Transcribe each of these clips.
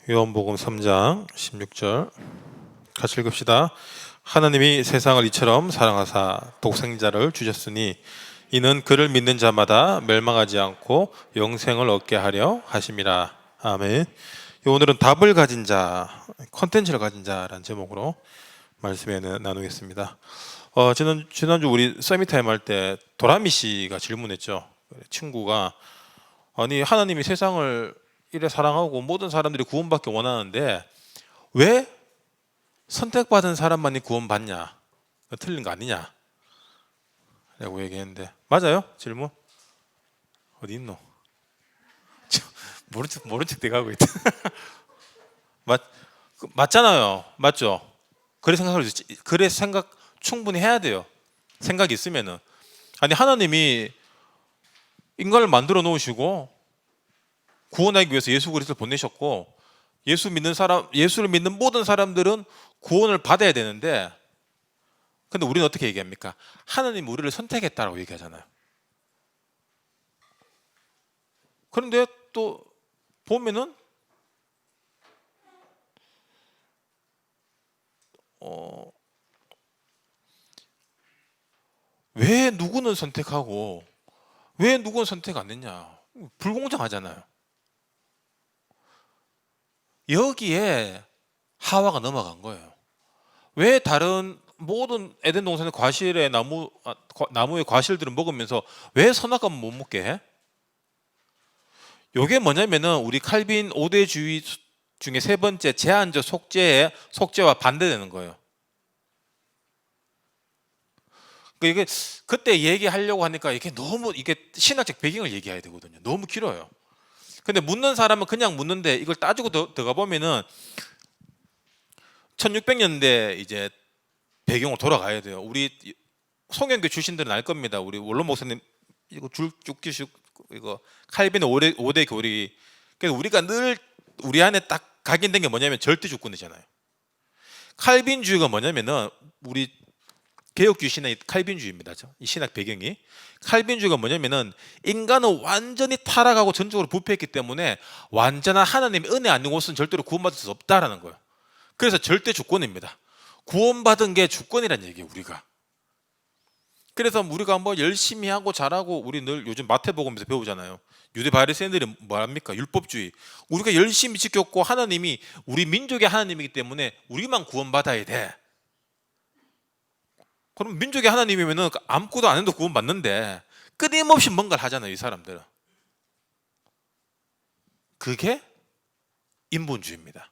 요한복음 3장 16절 같이 읽읍시다. 하나님이 세상을 이처럼 사랑하사 독생자를 주셨으니 이는 그를 믿는 자마다 멸망하지 않고 영생을 얻게 하려 하심이라. 아멘. 오늘은 답을 가진 자, 컨텐츠를 가진 자라는 제목으로 말씀에 나누겠습니다. 저는 지난주 우리 서밋타임 할 때 도라미 씨가 질문했죠. 친구가 아니 하나님이 세상을 이래 사랑하고 모든 사람들이 구원받기 원하는데 왜 선택받은 사람만이 구원받냐? 틀린 거 아니냐? 라고 얘기했는데 맞아요? 질문? 어디 있노? 모른 척 돼가고 있다. 맞잖아요. 맞죠? 그래 생각 충분히 해야 돼요. 생각이 있으면은. 아니 하나님이 인간을 만들어 놓으시고 구원하기 위해서 예수 그리스도를 보내셨고 예수를 믿는 모든 사람들은 구원을 받아야 되는데 근데 우리는 어떻게 얘기합니까? 하나님 우리를 선택했다라고 얘기하잖아요. 그런데 또 보면은 왜 누구는 선택하고 왜 누구는 선택 안 했냐? 불공정하잖아요. 여기에 하와가 넘어간 거예요. 왜 다른 모든 에덴 동산의 나무의 과실들을 먹으면서 왜 선악과만 못 먹게 해? 이게 뭐냐면은 우리 칼빈 5대주의 중에 세 번째 제한적 속죄와 반대되는 거예요. 이게 그때 얘기하려고 하니까 이게 신학적 배경을 얘기해야 되거든요. 너무 길어요. 근데 묻는 사람은 그냥 묻는데 이걸 따지고 들어가 보면은 1600년대 이제 배경으로 돌아가야 돼요. 우리 송영교 출신들은 알 겁니다. 우리 원로 목사님 이거 쭉쭉 이거 칼빈의 5대 교리. 그래서 우리가 늘 우리 안에 딱 각인된 게 뭐냐면 절대 주권이잖아요. 칼빈주의가 뭐냐면은 우리 개혁주의 신학이 칼빈주의입니다. 이 신학 배경이 칼빈주의가 뭐냐면은 인간은 완전히 타락하고 전적으로 부패했기 때문에 완전한 하나님의 은혜 아닌 것은 절대로 구원받을 수 없다라는 거예요. 그래서 절대 주권입니다. 구원받은 게 주권이란 얘기예요. 우리가. 그래서 우리가 뭐 열심히 하고 잘하고 우리 늘 요즘 마태복음에서 배우잖아요. 유대 바리새인들이 뭐합니까? 율법주의. 우리가 열심히 지켰고 하나님이 우리 민족의 하나님이기 때문에 우리만 구원받아야 돼. 그럼 민족의 하나님이면은 아무것도 안 해도 구원받는데 끊임없이 뭔가를 하잖아요. 이 사람들은. 그게 인본주의입니다.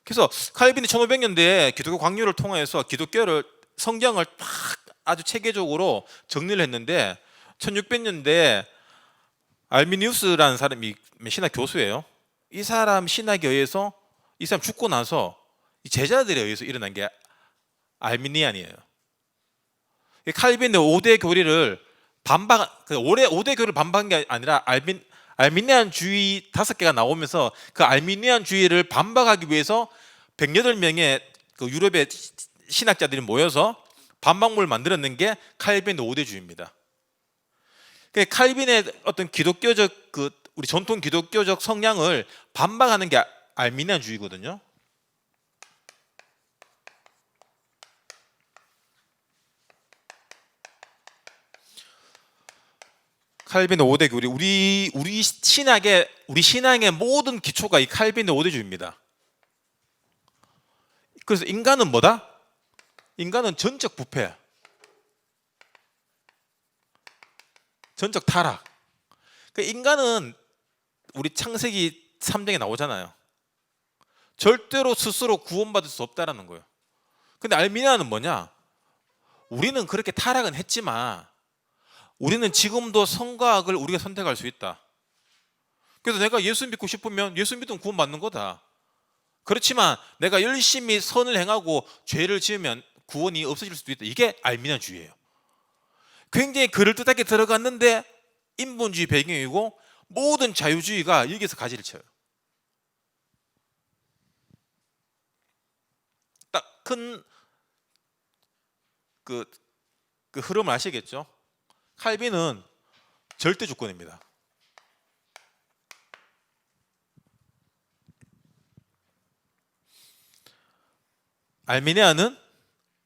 그래서 칼빈이 1500년대에 기독교 광류를 통해서 기독교를 성경을 딱 아주 체계적으로 정리를 했는데 1600년대에 알미니우스라는 사람이 신학 교수예요. 이 사람 신학에 의해서 이 사람 죽고 나서 제자들에 의해서 일어난 게 알미니안이에요. 칼빈의 5대 교리를 5대 교리를 반박한 게 아니라 알미니안주의 5개가 나오면서 그 알미니안주의를 반박하기 위해서 108명의 그 유럽의 신학자들이 모여서 반박문을 만들어낸 게 칼빈의 5대주의입니다. 칼빈의 어떤 기독교적 우리 전통 기독교적 성향을 반박하는 게 알미니안주의거든요. 칼빈의 5대 교리 우리 신앙의 모든 기초가 이 칼빈의 5대주의입니다. 그래서 인간은 뭐다? 인간은 전적 부패, 전적 타락. 인간은 우리 창세기 3장에 나오잖아요. 절대로 스스로 구원받을 수 없다라는 거예요. 근데 알미니아는 뭐냐? 우리는 그렇게 타락은 했지만 우리는 지금도 선과 악을 우리가 선택할 수 있다. 그래서 내가 예수 믿고 싶으면 예수 믿으면 구원받는 거다. 그렇지만 내가 열심히 선을 행하고 죄를 지으면 구원이 없어질 수도 있다. 이게 알미니안주의예요. 굉장히 그럴듯하게 들어갔는데 인본주의 배경이고 모든 자유주의가 여기서 가지를 쳐요. 딱 큰 그 흐름을 아시겠죠? 칼빈은 절대 주권입니다. 알미니아는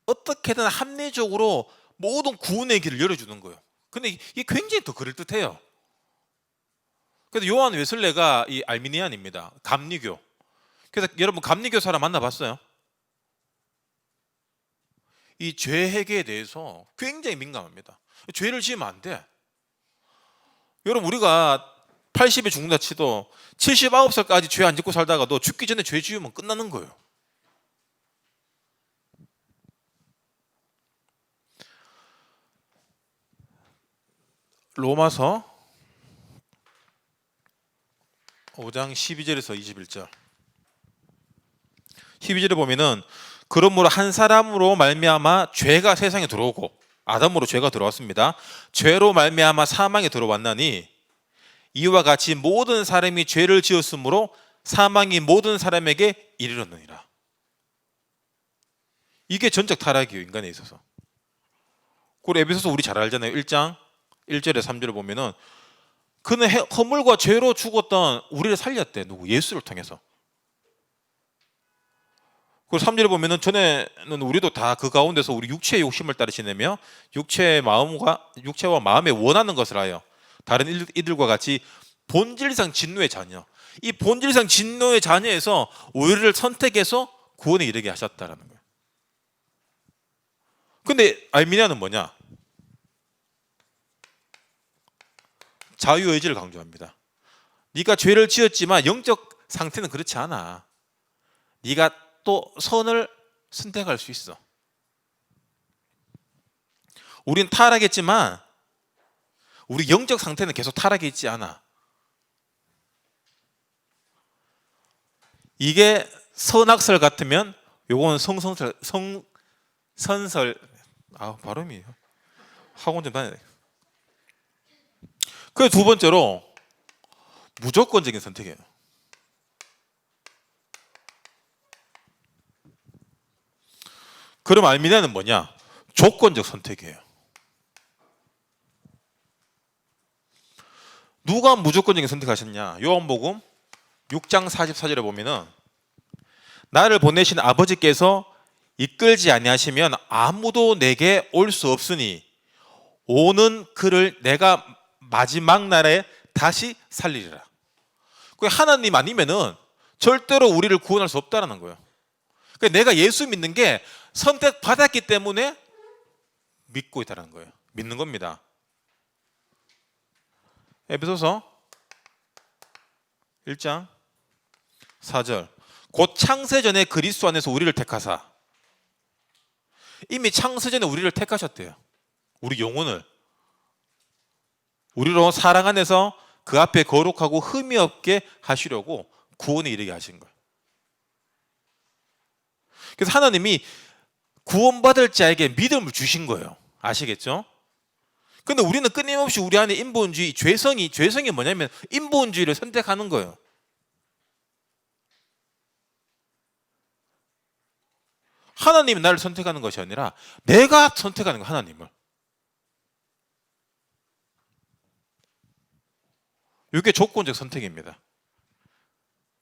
어떻게든 합리적으로 모든 구원의 길을 열어주는 거예요. 근데 이게 굉장히 더 그럴듯해요. 그래서 요한 웨슬레가 이 알미니안입니다. 감리교. 그래서 여러분 감리교 사람 만나봤어요? 이 죄 회개에 대해서 굉장히 민감합니다. 죄를 지으면 안 돼. 여러분 우리가 80에 죽는다 치도 79살까지 죄 안 짓고 살다가도 죽기 전에 죄 지으면 끝나는 거예요. 로마서 5장 12절에서 21절. 12절에 보면은 그러므로 한 사람으로 말미암아 죄가 세상에 들어오고 아담으로 죄가 들어왔습니다. 죄로 말미암아 사망에 들어왔나니 이와 같이 모든 사람이 죄를 지었으므로 사망이 모든 사람에게 이르렀느니라. 이게 전적 타락이에요, 인간에 있어서. 그리고 에베소서 우리 잘 알잖아요. 1장 1절에 3절을 보면은 그는 허물과 죄로 죽었던 우리를 살렸대. 누구? 예수를 통해서. 그리고 3절에 보면은 전에는 우리도 다 그 가운데서 우리 육체의 욕심을 따라 지내며 육체와 마음에 원하는 것을 하여 다른 이들과 같이 본질상 진노의 자녀. 이 본질상 진노의 자녀에서 우리를 선택해서 구원에 이르게 하셨다라는 거예요. 근데 알미니아는 뭐냐? 자유의지를 강조합니다. 네가 죄를 지었지만 영적 상태는 그렇지 않아. 네가 또 선을 선택할 수 있어. 우린 타락했지만 우리 영적 상태는 계속 타락해 있지 않아. 이게 선악설 같으면 요건 선설 발음이 학원 좀 다녀야 돼. 그 두 번째로 무조건적인 선택이에요. 그럼 알미니아는 뭐냐? 조건적 선택이에요. 누가 무조건적인 선택하셨냐? 요한복음 6장 44절에 보면은 나를 보내신 아버지께서 이끌지 아니하시면 아무도 내게 올 수 없으니 오는 그를 내가 마지막 날에 다시 살리리라. 하나님 아니면은 절대로 우리를 구원할 수 없다라는 거예요. 내가 예수 믿는 게 선택받았기 때문에 믿고 있다는 거예요. 믿는 겁니다. 에베소서 1장 4절. 곧 창세전에 그리스도 안에서 우리를 택하사. 이미 창세전에 우리를 택하셨대요. 우리 영혼을. 우리로 사랑 안에서 그 앞에 거룩하고 흠이 없게 하시려고 구원에 이르게 하신 거예요. 그래서 하나님이 구원받을 자에게 믿음을 주신 거예요. 아시겠죠? 근데 우리는 끊임없이 우리 안에 인본주의, 죄성이 뭐냐면 인본주의를 선택하는 거예요. 하나님이 나를 선택하는 것이 아니라 내가 선택하는 거예요, 하나님을. 이게 조건적 선택입니다.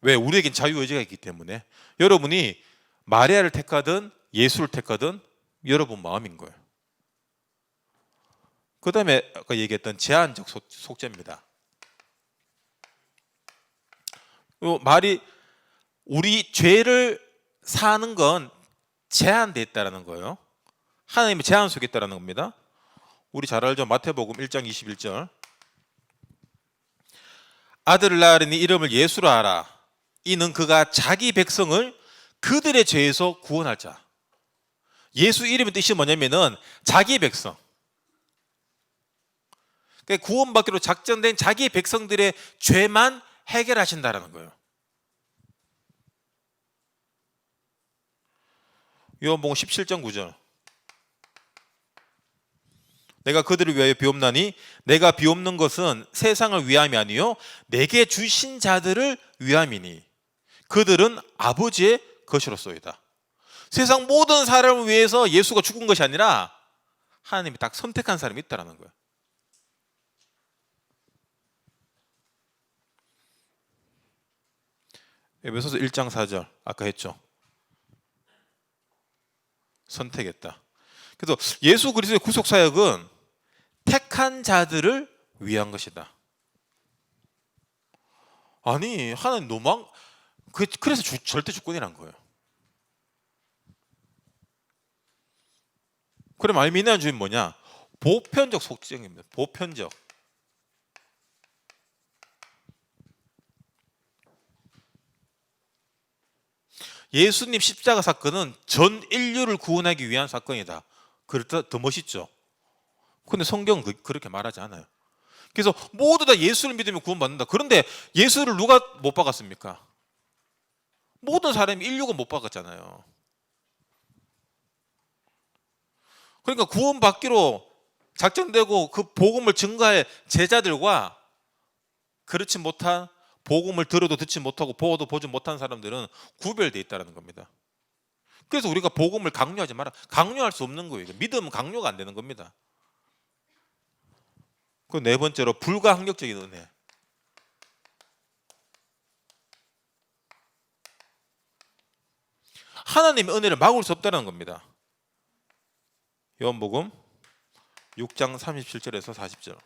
왜? 우리에겐 자유의지가 있기 때문에. 여러분이 마리아를 택하든 예수를 택하든 여러분 마음인 거예요. 그 다음에 아까 얘기했던 제한적 속죄입니다. 말이 우리 죄를 사는 건 제한되어 있다는 거예요. 하나님의 제한 속에 있다는 겁니다. 우리 잘 알죠? 마태복음 1장 21절. 아들을 낳으리니 이름을 예수라 하라. 이는 그가 자기 백성을 그들의 죄에서 구원할 자. 예수 이름의 뜻이 뭐냐면은 자기 백성. 구원받기로 작정된 자기 백성들의 죄만 해결하신다라는 거예요. 요한복음 17장 9절. 내가 그들을 위하여 비옵나니 내가 비옵는 것은 세상을 위함이 아니요 내게 주신 자들을 위함이니 그들은 아버지의 것이로소이다. 세상 모든 사람을 위해서 예수가 죽은 것이 아니라 하나님이 딱 선택한 사람이 있다는 거예요. 에베소서 1장 4절 아까 했죠. 선택했다. 그래서 예수 그리스도의 구속 사역은 택한 자들을 위한 것이다. 아니 하나님 그래서 절대 주권이란 거예요. 그럼 알미니안 주의 뭐냐? 보편적 속죄입니다. 보편적. 예수님 십자가 사건은 전 인류를 구원하기 위한 사건이다. 그렇다 더 멋있죠. 근데 성경은 그렇게 말하지 않아요. 그래서 모두 다 예수를 믿으면 구원받는다. 그런데 예수를 누가 못 박았습니까? 모든 사람이 인류가 못 박았잖아요. 그러니까 구원받기로 작정되고 그 복음을 증거할 제자들과 그렇지 못한 복음을 들어도 듣지 못하고 보고도 보지 못한 사람들은 구별되어 있다는 겁니다. 그래서 우리가 복음을 강요하지 마라. 강요할 수 없는 거예요. 믿음은 강요가 안 되는 겁니다. 그 네 번째로 불가항력적인 은혜. 하나님의 은혜를 막을 수 없다는 겁니다. 요한복음 6장 37절에서 40절.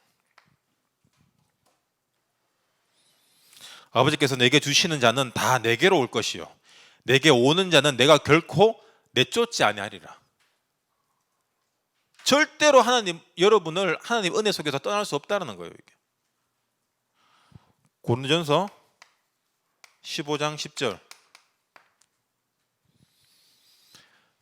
아버지께서 내게 주시는 자는 다 내게로 올 것이요 내게 오는 자는 내가 결코 내쫓지 아니하리라. 절대로 여러분을 하나님 은혜 속에서 떠날 수 없다는 거예요. 이게. 고린도전서 15장 10절.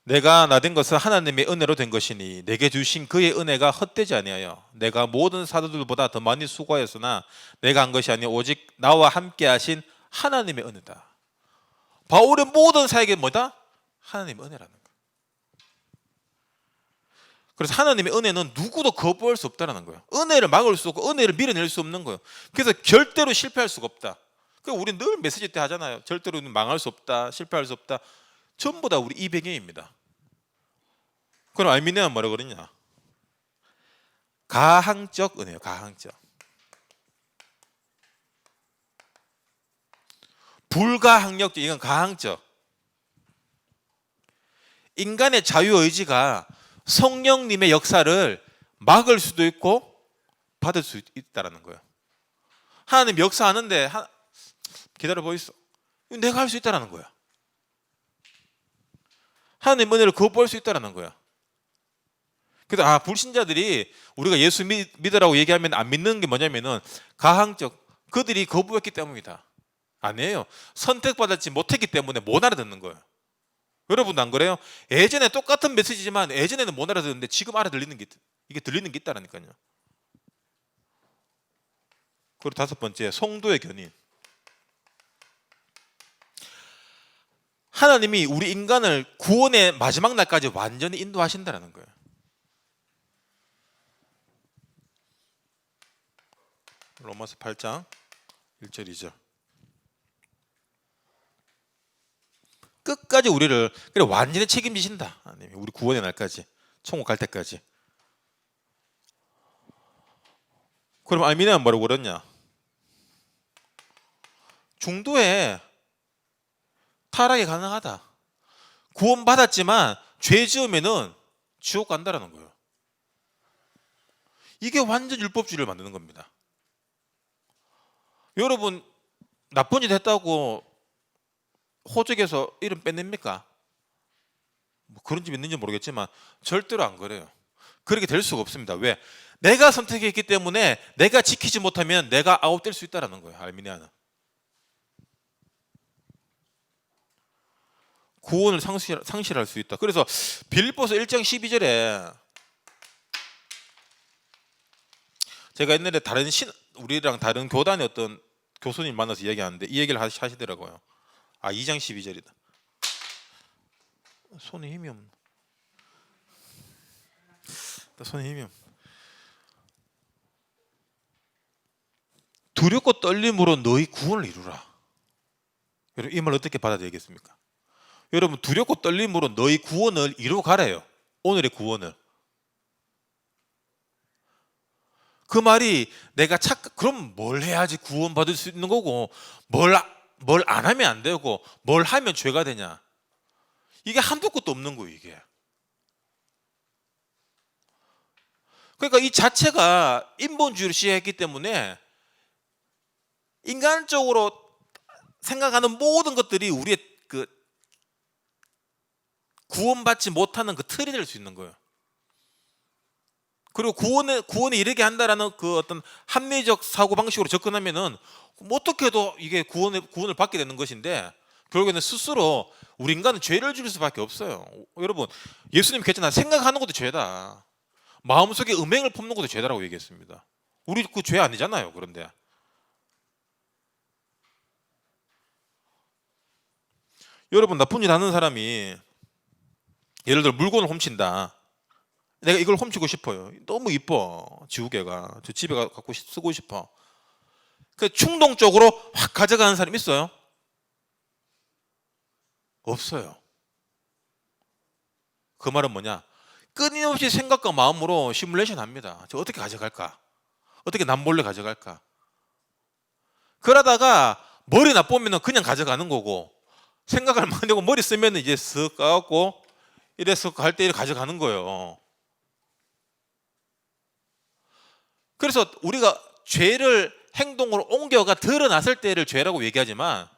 내가 나된 것은 하나님의 은혜로 된 것이니 내게 주신 그의 은혜가 헛되지 아니하여 내가 모든 사도들보다 더 많이 수고하였으나 내가 한 것이 아니요 오직 나와 함께 하신 하나님의 은혜다. 바울의 모든 사역이 뭐다? 하나님의 은혜라는 거예요. 그래서 하나님의 은혜는 누구도 거부할 수 없다는 거예요. 은혜를 막을 수 없고 은혜를 밀어낼 수 없는 거예요. 그래서 절대로 실패할 수가 없다. 그래서 우리 늘 메시지 때 하잖아요. 절대로 망할 수 없다, 실패할 수 없다. 전부 다 우리 이 배경입니다. 그럼 알미니아는 뭐라 그러냐? 가항적 은혜요. 가항적. 불가항력적, 이건 가항적. 인간의 자유의지가 성령님의 역사를 막을 수도 있고 받을 수 있다는 거예요. 하나님 역사하는데 기다려 보이소. 내가 할 수 있다는 거야. 하나님 은혜를 거부할 수 있다는 거야. 그래서 불신자들이 우리가 예수 믿으라고 얘기하면 안 믿는 게 뭐냐면은 가항적, 그들이 거부했기 때문이다. 아니에요. 선택받았지 못했기 때문에 못 알아듣는 거예요. 여러분도 안 그래요? 예전에 똑같은 메시지지만 예전에는 못 알아듣는데 지금 알아들리는 게, 이게 들리는 게 있다라니까요. 그리고 다섯 번째, 성도의 견인. 하나님이 우리 인간을 구원의 마지막 날까지 완전히 인도하신다는 거예요. 로마서 8장 1절 2절. 끝까지 우리를 완전히 책임지신다. 하나님이 우리 구원의 날까지, 천국 갈 때까지. 그럼 알미니아는 뭐라고 그랬냐? 중도에 타락이 가능하다. 구원받았지만 죄 지으면은 지옥 간다라는 거예요. 이게 완전 율법주의를 만드는 겁니다. 여러분 나쁜 짓 했다고 호적에서 이름 뺏냅니까? 뭐 그런 집 있는지 모르겠지만 절대로 안 그래요. 그렇게 될 수가 없습니다. 왜? 내가 선택했기 때문에 내가 지키지 못하면 내가 아웃될 수 있다는 거예요. 알미니아는. 구원을 상실할 수 있다. 그래서 빌립보서 1장 12절에 제가 옛날에 우리랑 다른 교단의 어떤 교수님 만나서 이야기하는데 이 얘기를 하시더라고요. 2장 12절이다. 손에 힘이 없네. 손에 힘이 없네. 두렵고 떨림으로 너희 구원을 이루라. 여러분 이 말 어떻게 받아들이겠습니까? 여러분 두렵고 떨림으로 너희 구원을 이루가래요. 오늘의 구원을. 그 말이 내가 그럼 뭘 해야지 구원받을 수 있는 거고 뭘 안 하면 안 되고 뭘 하면 죄가 되냐. 이게 한도 끝도 없는 거예요. 이게. 그러니까 이 자체가 인본주의를 시행했기 때문에 인간적으로 생각하는 모든 것들이 우리의 그 구원받지 못하는 그 틀이 될 수 있는 거예요. 그리고 구원에 이르게 한다라는 그 어떤 합리적 사고 방식으로 접근하면은 어떻게 해도 이게 구원을 받게 되는 것인데, 결국에는 스스로 우리 인간은 죄를 지을 수밖에 없어요. 여러분, 예수님이 그랬잖아. 생각하는 것도 죄다. 마음속에 음행을 품는 것도 죄다라고 얘기했습니다. 우리 그 죄 아니잖아요. 그런데 여러분, 나쁜 일 하는 사람이 예를 들어 물건을 훔친다. 내가 이걸 훔치고 싶어요. 너무 이뻐, 지우개가. 저 집에 갖고 쓰고 싶어. 그 충동적으로 확 가져가는 사람 있어요? 없어요. 그 말은 뭐냐? 끊임없이 생각과 마음으로 시뮬레이션 합니다. 저 어떻게 가져갈까? 어떻게 남몰래 가져갈까? 그러다가 머리 나쁘면 그냥 가져가는 거고, 생각을 많이 하고 머리 쓰면 이제 쓱 까갖고 이래서 갈 때 가져가는 거예요. 그래서 우리가 죄를 행동으로 옮겨가 드러났을 때를 죄라고 얘기하지만,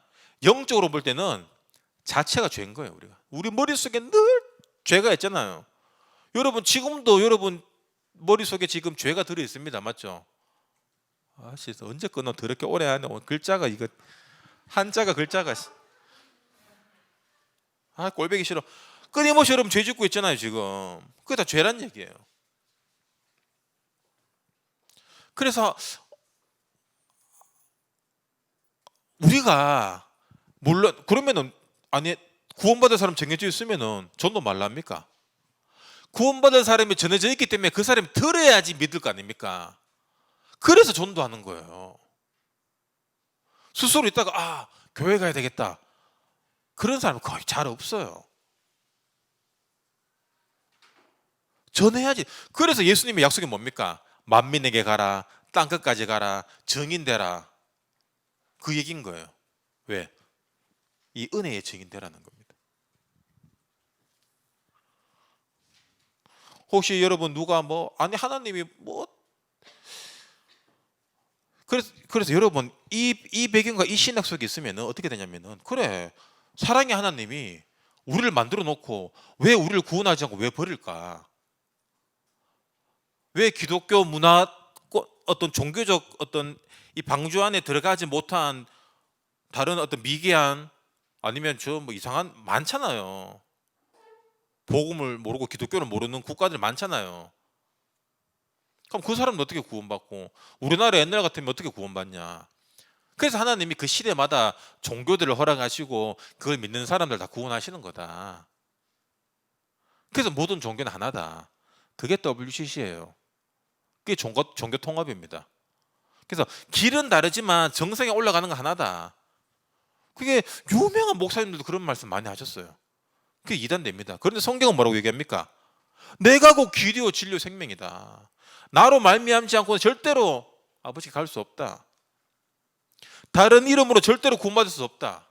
영적으로 볼 때는 자체가 죄인 거예요. 우리 머릿속에 늘 죄가 있잖아요. 여러분, 지금도 여러분 머릿속에 지금 죄가 들어 있습니다. 맞죠? 진짜 언제 끊어? 더럽게 오래 하네. 글자가 이거 한자가 글자가 꼴보기 싫어. 끊임없이 여러분 죄 짓고 있잖아요. 지금 그게 다 죄란 얘기예요. 그래서 우리가 물론 그러면은 아니 구원받을 사람 정해져 있으면은 전도 말랍니까? 구원받을 사람이 전해져 있기 때문에 그 사람이 들어야지 믿을 거 아닙니까? 그래서 전도하는 거예요. 스스로 있다가 교회 가야 되겠다, 그런 사람은 거의 잘 없어요. 전해야지. 그래서 예수님의 약속이 뭡니까? 만민에게 가라, 땅끝까지 가라, 증인되라. 그 얘기인 거예요. 왜? 이 은혜의 증인되라는 겁니다. 혹시 여러분 누가 하나님이 그래서 여러분 이 배경과 이 신학 속에 있으면 어떻게 되냐면은, 그래, 사랑의 하나님이 우리를 만들어 놓고 왜 우리를 구원하지 않고 왜 버릴까? 왜 기독교 문화 어떤 종교적 어떤 이 방주 안에 들어가지 못한 다른 어떤 미개한 아니면 이상한 많잖아요. 복음을 모르고 기독교를 모르는 국가들 많잖아요. 그럼 그 사람은 어떻게 구원받고, 우리나라 옛날 같으면 어떻게 구원받냐? 그래서 하나님이 그 시대마다 종교들을 허락하시고 그걸 믿는 사람들 다 구원하시는 거다. 그래서 모든 종교는 하나다. 그게 WCC예요. 그게 종교 통합입니다. 그래서 길은 다르지만 정상에 올라가는 건 하나다. 그게 유명한 목사님들도 그런 말씀 많이 하셨어요. 그게 이단됩니다. 그런데 성경은 뭐라고 얘기합니까? 내가 곧 길이요 진리요 생명이다. 나로 말미암지 않고는 절대로 아버지께 갈 수 없다. 다른 이름으로 절대로 구원받을 수 없다.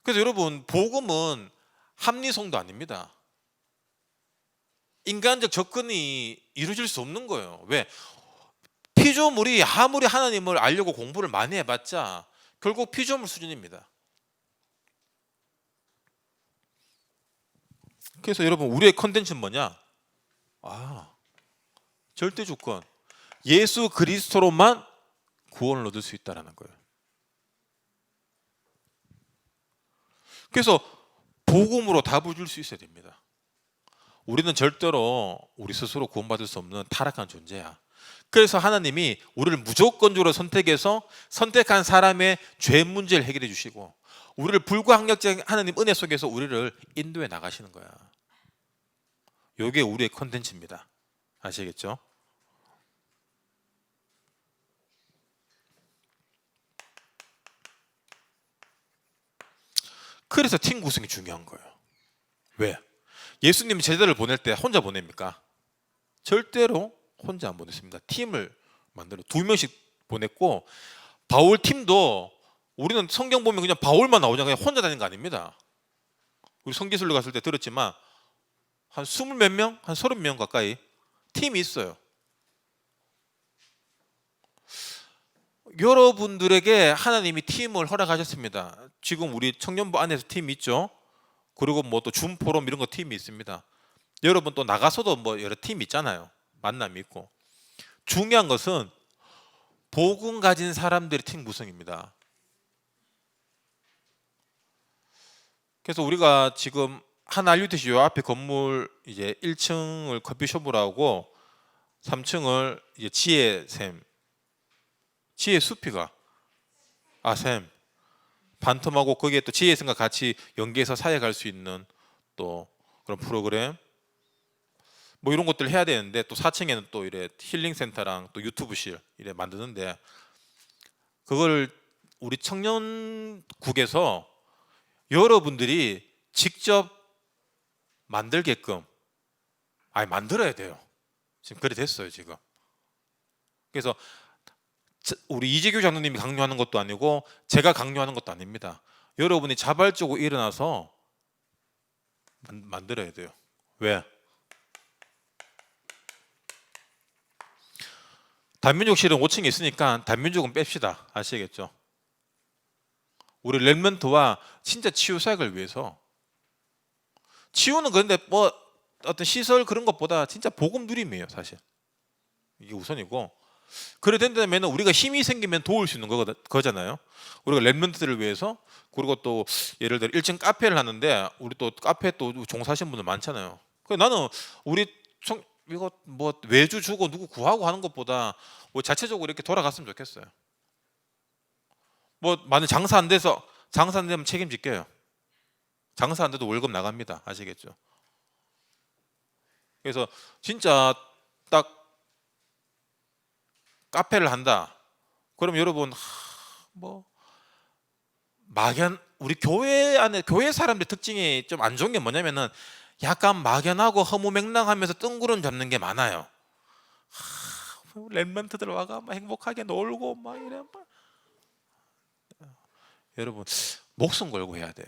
그래서 여러분, 복음은 합리성도 아닙니다. 인간적 접근이 이루어질 수 없는 거예요. 왜? 피조물이 아무리 하나님을 알려고 공부를 많이 해봤자 결국 피조물 수준입니다. 그래서 여러분, 우리의 컨텐츠는 뭐냐? 절대 조건, 예수 그리스도로만 구원을 얻을 수 있다는 거예요. 그래서 복음으로 답을 줄 수 있어야 됩니다. 우리는 절대로 우리 스스로 구원받을 수 없는 타락한 존재야. 그래서 하나님이 우리를 무조건적으로 선택해서 선택한 사람의 죄 문제를 해결해 주시고, 우리를 불가항력적인 하나님 은혜 속에서 우리를 인도해 나가시는 거야. 이게 우리의 컨텐츠입니다. 아시겠죠? 그래서 팀 구성이 중요한 거예요. 왜? 예수님이 제자를 보낼 때 혼자 보냅니까? 절대로 혼자 안 보냈습니다. 팀을 만들어 2명씩 보냈고, 바울 팀도 우리는 성경 보면 그냥 바울만 나오잖아요. 그냥 혼자 다니는 거 아닙니다. 우리 성기술로 갔을 때 들었지만 한 20몇 명, 한 30명 가까이 팀이 있어요. 여러분들에게 하나님이 팀을 허락하셨습니다. 지금 우리 청년부 안에서 팀이 있죠. 그리고 뭐 또 줌포럼 이런 거 팀이 있습니다. 여러분 또 나가서도 뭐 여러 팀이 있잖아요. 만남이 있고. 중요한 것은 복음 가진 사람들의 팀 구성입니다. 그래서 우리가 지금 한알유티시 요 앞에 건물 이제 1층을 커피숍으로 하고 3층을 이제 지혜 수피가 샘 반텀하고 거기에 또 지혜생과 같이 연계해서 사회 갈 수 있는 또 그런 프로그램 뭐 이런 것들을 해야 되는데 또 4층에는 또 이래 힐링 센터랑 또 유튜브실 이래 만드는데 그걸 우리 청년국에서 여러분들이 직접 만들게끔 만들어야 돼요. 지금 그래 됐어요 지금. 그래서 우리 이재규 장로님이 강요하는 것도 아니고 제가 강요하는 것도 아닙니다. 여러분이 자발적으로 일어나서 만들어야 돼요. 왜? 단민족실은 5층에 있으니까 단민족은 뺍시다. 아시겠죠? 우리 렘넌트와 진짜 치유 사역을 위해서 치유는 그런데 뭐 어떤 시설 그런 것보다 진짜 복음 누림이에요 사실. 이게 우선이고 그래 된다면 우리가 힘이 생기면 도울 수 있는 거잖아요. 우리가 렘넌트들을 위해서 그리고 또 예를 들어 1층 카페를 하는데 우리 또 카페 또 종사하시는 분들 많잖아요. 그래서 나는 우리 이거 뭐 외주 주고 누구 구하고 하는 것보다 뭐 자체적으로 이렇게 돌아갔으면 좋겠어요. 뭐 만약 장사 안 되면 책임질게요. 장사 안 돼도 월급 나갑니다. 아시겠죠? 그래서 진짜 딱 카페를 한다. 그럼 여러분 뭐 막연 우리 교회 안에 교회 사람들 특징이 좀 안 좋은 게 뭐냐면은 약간 막연하고 허무맹랑하면서 뜬구름 잡는 게 많아요. 렘넌트들 와가 막 행복하게 놀고 막 이래 막. 여러분 목숨 걸고 해야 돼요.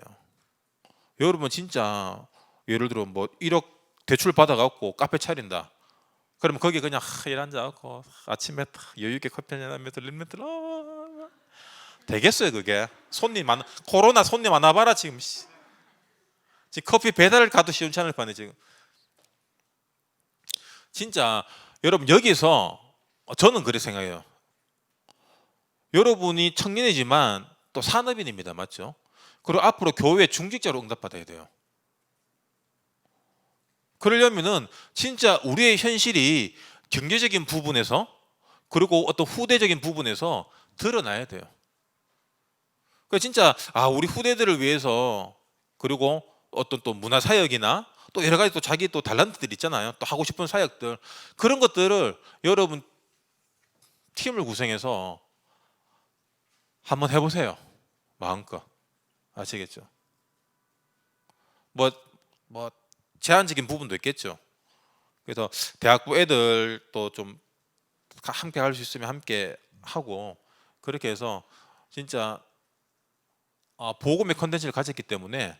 여러분 진짜 예를 들어 뭐 1억 대출 받아갖고 카페 차린다. 그러면 거기 그냥 일 앉아갖고 아침에 여유 있게 커피 한잔 하면서 렘넌트들 되겠어요 그게? 코로나 손님 안 와봐라 지금 커피 배달을 가도 시원찮을 판에 지금. 진짜 여러분 여기서 저는 그렇게 생각해요. 여러분이 청년이지만 또 산업인입니다. 맞죠? 그리고 앞으로 교회 중직자로 응답받아야 돼요. 그러려면은 진짜 우리의 현실이 경제적인 부분에서 그리고 어떤 후대적인 부분에서 드러나야 돼요. 그러니까 진짜 우리 후대들을 위해서 그리고 어떤 또 문화 사역이나 또 여러 가지 또 자기 또 달란트들 있잖아요. 또 하고 싶은 사역들 그런 것들을 여러분 팀을 구성해서 한번 해보세요. 마음껏. 아시겠죠? 뭐 제한적인 부분도 있겠죠. 그래서 대학부 애들 또 좀 함께 할 수 있으면 함께 하고 그렇게 해서 진짜 복음의 컨텐츠를 가졌기 때문에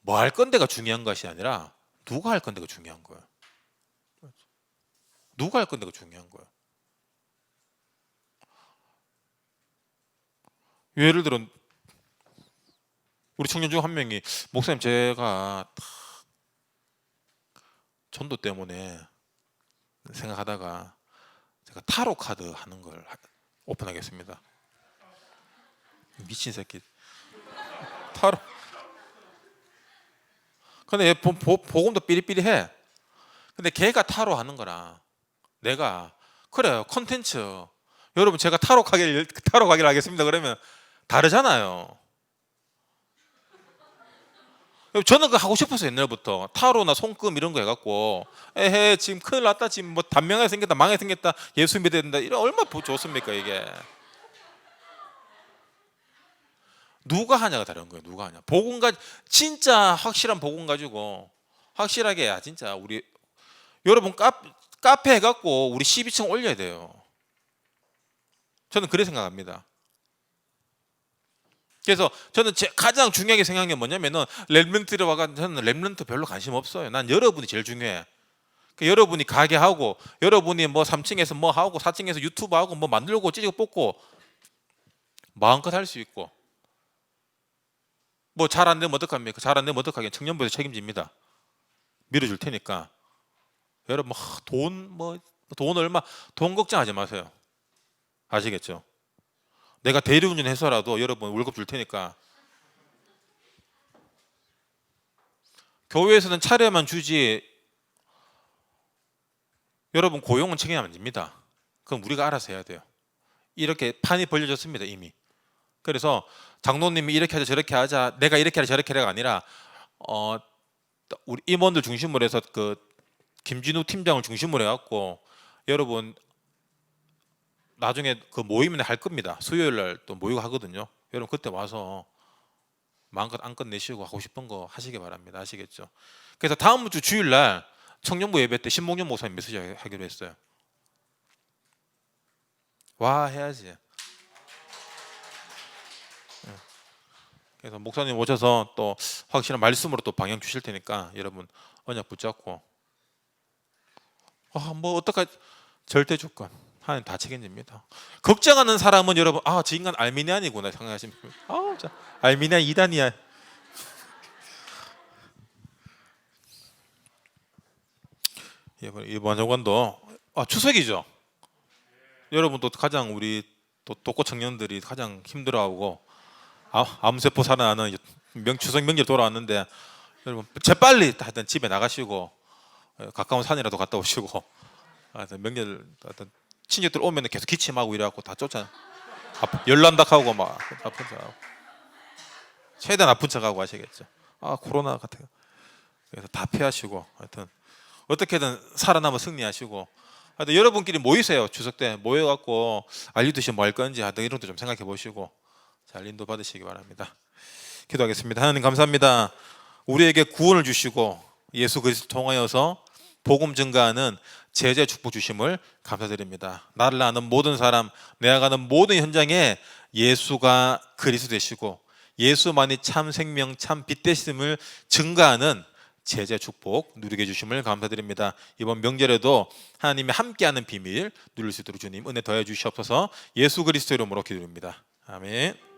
뭐 할 건데가 중요한 것이 아니라 누가 할 건데가 중요한 거예요. 누가 할 건데가 중요한 거예요. 예를 들어 우리 청년 중 한 명이 목사님 제가 전도 때문에 생각하다가 제가 타로 카드 하는 걸 오픈하겠습니다. 미친 새끼 타로. 근데 얘 복음도 삐리삐리해. 근데 걔가 타로 하는 거랑 내가 그래요 컨텐츠 여러분 제가 타로 가게를 하겠습니다 그러면 다르잖아요. 저는 그거 하고 싶었어요 옛날부터. 타로나 손금 이런 거 해갖고 에헤 지금 큰일 났다 지금 뭐 단명하게 생겼다 망하게 생겼다 예수 믿어야 된다 이런 얼마나 좋습니까 이게. 누가 하냐가 다른 거예요. 누가 하냐. 진짜 확실한 복음 가지고 확실하게 진짜 우리 여러분 카페 해갖고 우리 12층 올려야 돼요. 저는 그렇게 생각합니다. 그래서 저는 가장 중요하게 생각한 게 뭐냐면은 렘넌트로 와가 저는 렘넌트 별로 관심 없어요. 난 여러분이 제일 중요해. 그 여러분이 가게 하고 여러분이 뭐 3층에서 뭐 하고 4층에서 유튜브 하고 뭐 만들고 찌고 뽑고 마음껏 할 수 있고 뭐 잘 안 되면 어떡합니까? 잘 안 되면 어떡하겠냐? 청년부에서 책임집니다. 밀어줄 테니까 여러분 돈 얼마 돈 걱정하지 마세요. 아시겠죠? 내가 대리운전 해서라도 여러분 월급 줄 테니까. 교회에서는 차려만 주지 여러분 고용은 책임 안 집니다. 그럼 우리가 알아서 해야 돼요. 이렇게 판이 벌려졌습니다 이미. 그래서 장로님이 이렇게 하자 저렇게 하자 내가 이렇게 하자 저렇게 하자가 아니라 우리 임원들 중심으로 해서 그 김진우 팀장을 중심으로 해갖고 여러분 나중에 그 모임을 할 겁니다. 수요일 날 또 모이고 하거든요. 여러분 그때 와서 마음껏 안건 내시고 하고 싶은 거 하시기 바랍니다. 아시겠죠? 그래서 다음 주 주일 날 청년부 예배 때 신봉준 목사님 메시지 하기로 했어요. 와 해야지. 그래서 목사님 오셔서 또 확실한 말씀으로 또 방향 주실 테니까 여러분 언약 붙잡고 뭐 어떡하 절대 주권 하나님 다 책임집니다. 걱정하는 사람은 여러분 저 인간 알미니안이구나 생각하시면 알미니안 이단이야. 이번 정권도 추석이죠. 여러분 또 가장 우리 또 독거 청년들이 가장 힘들어하고 암세포 살아나는 추석 명절 돌아왔는데 여러분 재빨리 하여튼 집에 나가시고 가까운 산이라도 갔다 오시고 하여튼 명절 하여튼 친척들 오면 계속 기침하고 이래갖고 다 쫓아 열난다하고 막 아픈 척하고 최대한 아픈 척하고 하시겠죠. 코로나 같아요. 그래서 다 피하시고 하여튼 어떻게든 살아남아 승리하시고 하여튼 여러분끼리 모이세요. 추석 때 모여갖고 알리듯이 뭐 할 건지 하여튼 이런 것도 좀 생각해 보시고 잘 인도 받으시기 바랍니다. 기도하겠습니다. 하나님 감사합니다. 우리에게 구원을 주시고 예수 그리스도 통하여서 복음 증가하는 제재 축복 주심을 감사드립니다. 나를 아는 모든 사람, 내가 가는 모든 현장에 예수가 그리스도 되시고 예수만이 참 생명, 참 빛 되심을 증가하는 제재 축복 누리게 해주심을 감사드립니다. 이번 명절에도 하나님이 함께하는 비밀 누릴 수 있도록 주님 은혜 더해 주시옵소서. 예수 그리스도 이름으로 기도드립니다. 아멘.